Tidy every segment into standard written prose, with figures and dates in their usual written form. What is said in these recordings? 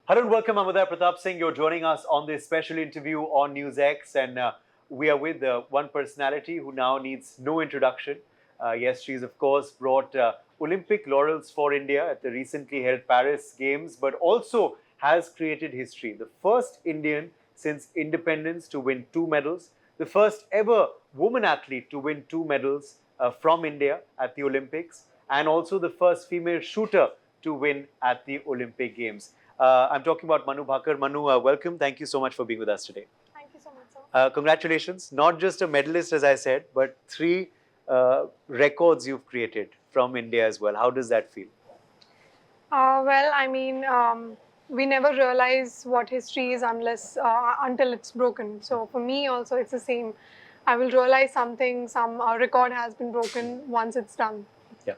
Hello and welcome. I'm Pratap Singh. You're joining us on this special interview on NewsX, and we are with one personality who now needs no introduction. Yes, she's of course brought Olympic laurels for India at the recently held Paris Games, but also has created history. The first Indian since independence to win 2 medals, the first ever woman athlete to win 2 medals from India at the Olympics, and also the first female shooter to win at the Olympic Games. I'm talking about Manu Bhaker. Manu, welcome. Thank you so much for being with us today. Thank you so much, sir. Congratulations. Not just a medalist, as I said, but 3 records you've created from India as well. How does that feel? We never realize what history is until it's broken. So for me also, it's the same. I will realize some record has been broken once it's done. Yeah.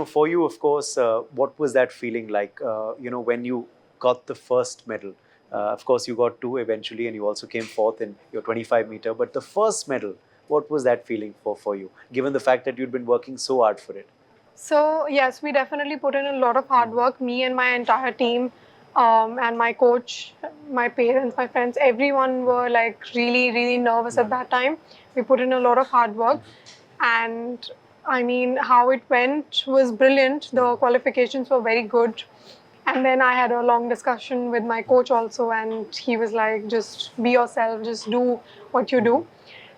For you, of course, what was that feeling like, when you got the first medal? Of course, you got 2 eventually, and you also came fourth in your 25-meter. But the first medal, what was that feeling for you, given the fact that you'd been working so hard for it? So yes, we definitely put in a lot of hard work, me and my entire team, and my coach, my parents, my friends, everyone were like really, really nervous at that time. We put in a lot of hard work, and I mean, how it went was brilliant. The qualifications were very good. And then I had a long discussion with my coach also, and he was like, just be yourself, just do what you do.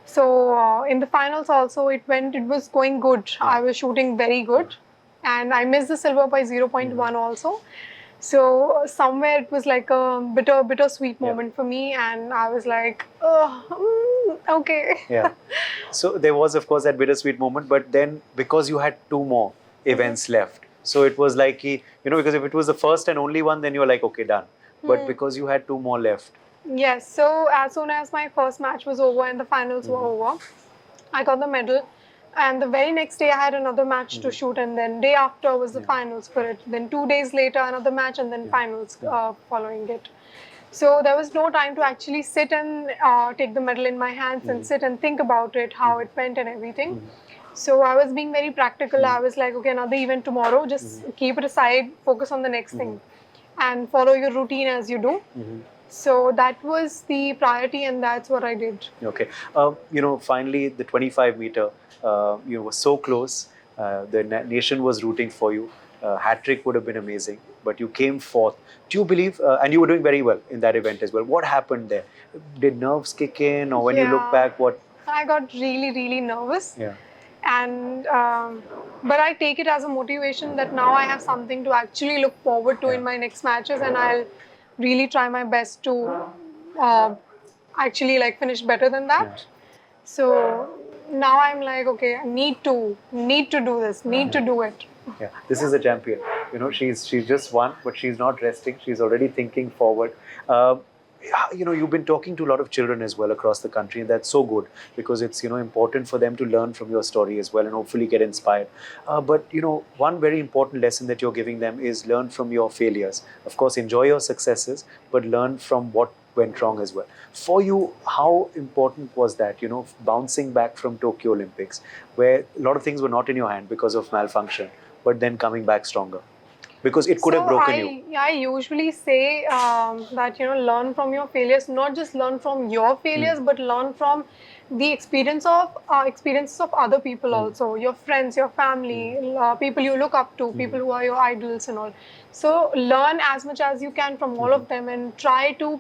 So in the finals also, it was going good. I was shooting very good, and I missed the silver by 0.1 also. So somewhere it was like a bittersweet moment for me, and I was like, okay. Yeah. So there was, of course, that bittersweet moment, but then because you had 2 more events left, so it was like, because if it was the first and only one, then you were like, okay, done. But because you had 2 more left. Yes. So as soon as my first match was over and the finals were over, I got the medal. And the very next day, I had another match to shoot, and then day after was the finals for it. Then 2 days later, another match, and then finals following it. So there was no time to actually sit and take the medal in my hands and sit and think about it, how it went and everything. So I was being very practical. I was like, okay, another event tomorrow, just keep it aside, focus on the next thing, and follow your routine as you do. So that was the priority, and that's what I did. Okay. Finally, the 25-meter, you were so close. The nation was rooting for you. Hat-trick would have been amazing, but you came fourth. Do you believe, and you were doing very well in that event as well. What happened there? Did nerves kick in, or when you look back, what? I got really, really nervous. Yeah. And but I take it as a motivation that now I have something to actually look forward to in my next matches, and I'll really try my best to actually finish better than that. So now I'm like, okay, I need to do this, need to do it. Yeah, this is a champion. She's just won, but she's not resting. She's already thinking forward. You've been talking to a lot of children as well across the country, and that's so good because it's important for them to learn from your story as well and hopefully get inspired. But one very important lesson that you're giving them is learn from your failures. Of course, enjoy your successes, but learn from what went wrong as well. For you, how important was that? Bouncing back from Tokyo Olympics, where a lot of things were not in your hand because of malfunction, but then coming back stronger. Because it could have broken you. I usually say that learn from your failures, not just learn from your failures, but learn from the experiences of other people also, your friends, your family, people you look up to, people who are your idols and all. So learn as much as you can from all of them and try to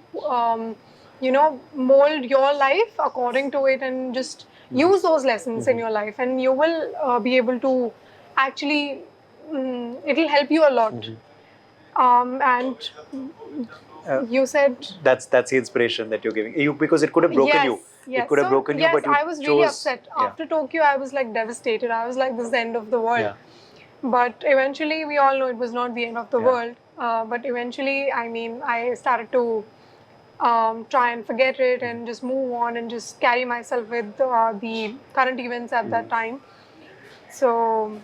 mold your life according to it, and just use those lessons in your life, and you will be able to actually. It'll help you a lot. And you said that's the inspiration that you're giving you, because it could have broken you. Yes. It could have broken you, but you I was really upset. After Tokyo, I was like devastated. I was like, this is the end of the world. But eventually, we all know it was not the end of the world. But eventually, I started to try and forget it and just move on and just carry myself with the current events at that time. So.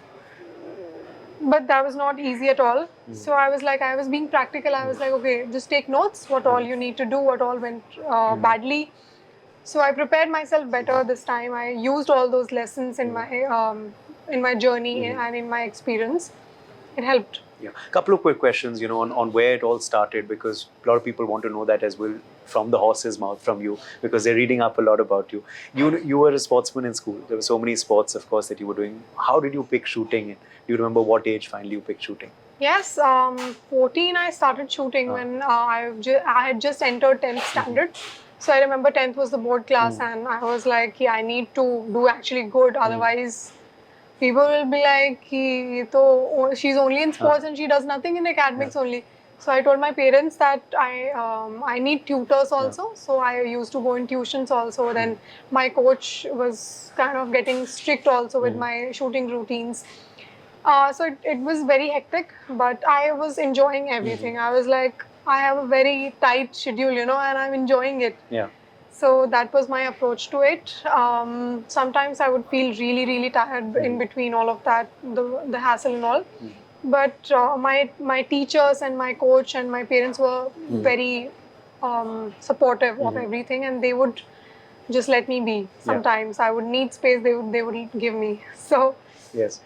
But that was not easy at all. So I was being practical. I was like, okay, just take notes, what all you need to do, what all went badly. So I prepared myself better this time. I used all those lessons in my journey and in my experience. It helped. Yeah. Couple of quick questions, on where it all started, because a lot of people want to know that as well from the horse's mouth, from you, because they're reading up a lot about you. You were a sportsman in school. There were so many sports, of course, that you were doing. How did you pick shooting? Do you remember what age finally you picked shooting? Yes, 14 I started shooting when I had just entered 10th standard. So I remember 10th was the board class and I was like, yeah, I need to do actually good. Otherwise, people will be like, she's only in sports and she does nothing in academics only. So I told my parents that I need tutors also. So I used to go in tuitions also. Then my coach was kind of getting strict also with my shooting routines. So it was very hectic, but I was enjoying everything. I was like, I have a very tight schedule, and I'm enjoying it. Yeah. So that was my approach to it. Sometimes I would feel really, really tired in between all of that, the hassle and all. But my teachers and my coach and my parents were very supportive of everything, and they would just let me be. Sometimes I would need space, they would give me. So yes.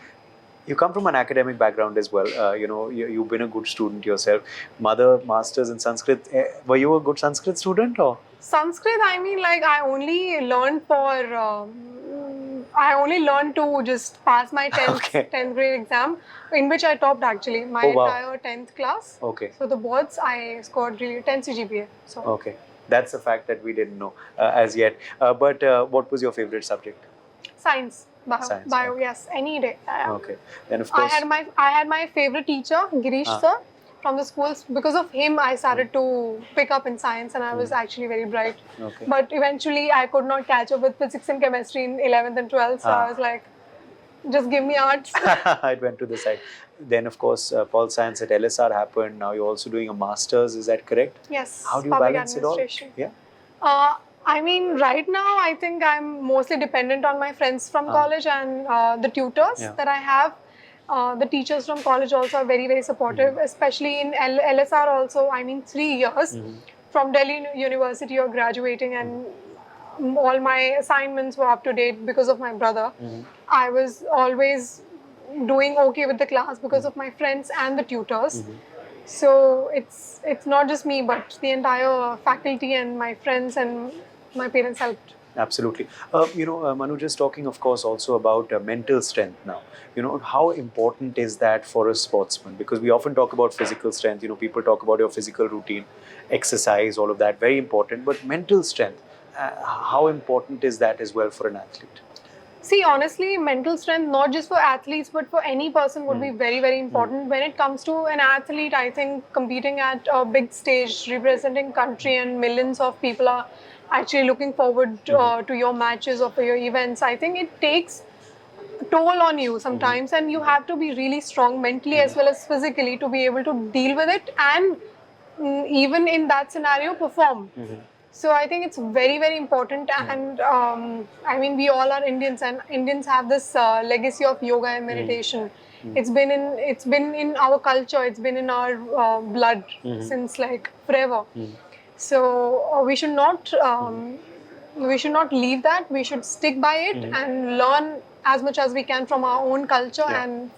You come from an academic background as well. You've been a good student yourself. Mother, masters in Sanskrit. Were you a good Sanskrit student or? Sanskrit, I mean, like I only learned to just pass my 10th grade exam, in which I topped actually my entire 10th class. Okay. So the boards, I scored really 10 CGPA. So. Okay. That's a fact that we didn't know as yet. But what was your favorite subject? Science. Bio, okay. Yes, any day. Okay. Then of course I had my favorite teacher, Girish sir, from the schools. Because of him, I started to pick up in science, and I was actually very bright. Okay. But eventually, I could not catch up with physics and chemistry in 11th and 12th. So I was like, just give me arts. I went to the side. Then of course, Pol Science at LSR happened. Now you're also doing a master's. Is that correct? Yes. How do you balance it all? Yeah. I mean, right now, I think I'm mostly dependent on my friends from college and the tutors that I have. The teachers from college also are very, very supportive, especially in LSR also. I mean, 3 years from Delhi University, you're graduating, and all my assignments were up to date because of my brother. I was always doing okay with the class because of my friends and the tutors. So it's not just me, but the entire faculty and my friends and my parents helped. Absolutely. Manu, just talking, of course, also about mental strength now. How important is that for a sportsman? Because we often talk about physical strength. People talk about your physical routine, exercise, all of that, very important. But mental strength, how important is that as well for an athlete? See, honestly, mental strength, not just for athletes, but for any person would be very, very important. When it comes to an athlete, I think competing at a big stage, representing country, and millions of people are actually looking forward to your matches or for your events. I think it takes toll on you sometimes, and you have to be really strong mentally as well as physically to be able to deal with it and even in that scenario perform. So I think it's very, very important, and I mean, we all are Indians, and Indians have this legacy of yoga and meditation. It's been in our culture, it's been in our blood since like forever. So we should not leave that. We should stick by it and learn as much as we can from our own culture and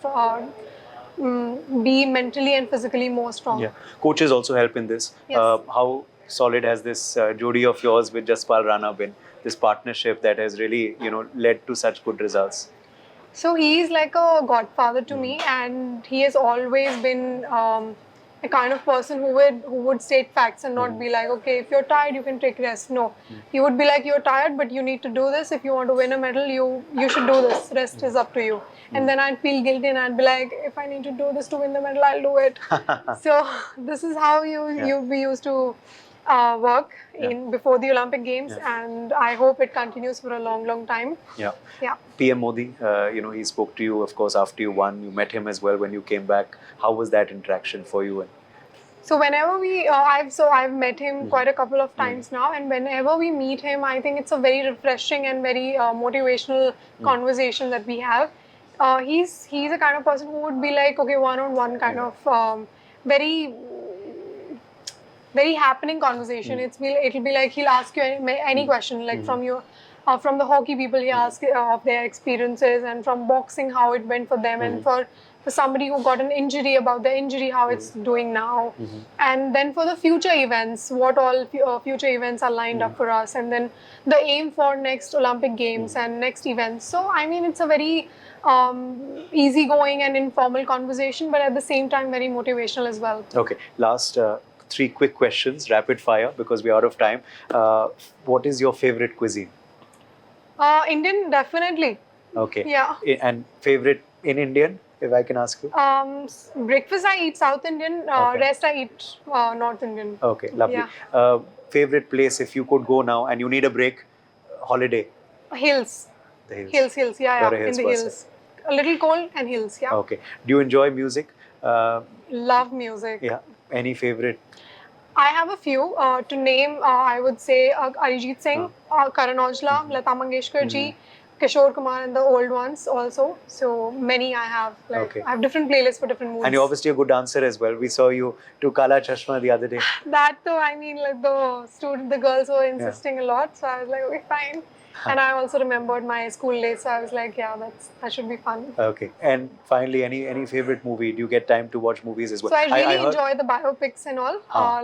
be mentally and physically more strong. Yeah, coaches also help in this. Yes. How solid has this jodi of yours with Jaspal Rana been? This partnership that has really led to such good results. So he is like a godfather to me, and he has always been a kind of person who would state facts and not be like, okay, if you're tired, you can take rest. No, he would be like, you're tired, but you need to do this. If you want to win a medal, you should do this. Rest is up to you. And then I'd feel guilty, and I'd be like, if I need to do this to win the medal, I'll do it. So this is how we used to work before the Olympic Games, and I hope it continues for a long, long time. Yeah. PM Modi, he spoke to you, of course, after you won. You met him as well when you came back. How was that interaction for you? So whenever I've met him quite a couple of times now, and whenever we meet him, I think it's a very refreshing and very motivational conversation that we have. He's a kind of person who would be like, okay, one-on-one kind of very happening conversation. It'll be like he'll ask you any question, like from the hockey people, he asks of their experiences, and from boxing how it went for them, and for for somebody who got an injury, about the injury, how it's doing now, Mhm. and then for the future events, what all future events are lined up for us, and then the aim for next Olympic Games and next events. So I mean, it's a very easygoing and informal conversation, but at the same time very motivational as well. Okay, last 3 quick questions, rapid fire, because we're out of time. What is your favorite cuisine? Indian, definitely. Okay. Yeah. And favorite in Indian, if I can ask you? Breakfast I eat South Indian, Okay. rest I eat North Indian. Okay, lovely. Yeah. Favorite place if you could go now and you need a break, holiday? Hills. The hills. Hills, yeah, You're a in hills the person. hills. A little cold and hills, yeah. Okay. Do you enjoy music? Love music. Yeah. Any favorite? I have a few. To name, I would say Arijit Singh, Karan Aujla, Lata Mangeshkar ji, Kishore Kumar, and the old ones also. So many I have. Like, Okay. I have different playlists for different moods. And you're obviously a good dancer as well. We saw you to Kala Chashma the other day. That though, I mean, like the girls were insisting a lot, so I was like, okay, fine. And I also remembered my school days, so I was like, yeah, that should be fun. Okay. And finally, any favorite movie? Do you get time to watch movies as well? So I really heard- enjoy the biopics and all,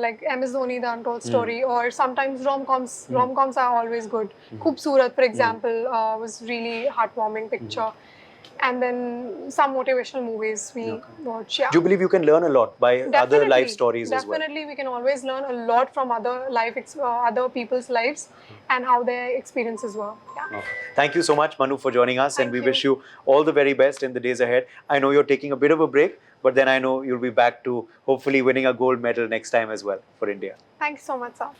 like MS Dhoni, The Untold Story, or sometimes rom-coms. Rom-coms are always good. Khoobsurat, for example, was really heartwarming picture. And then some motivational movies we watch. Yeah. Do you believe you can learn a lot by other life stories as well? Definitely, we can always learn a lot from other people's lives and how their experiences were. Yeah. Okay. Thank you so much, Manu, for joining us, and Thank we you. wish you all the very best in the days ahead. I know you're taking a bit of a break, but then I know you'll be back to hopefully winning a gold medal next time as well for India. Thanks so much, sir.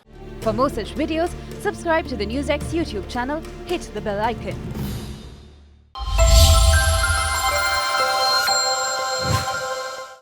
For more such videos, subscribe to the NewsX YouTube channel, hit the bell icon.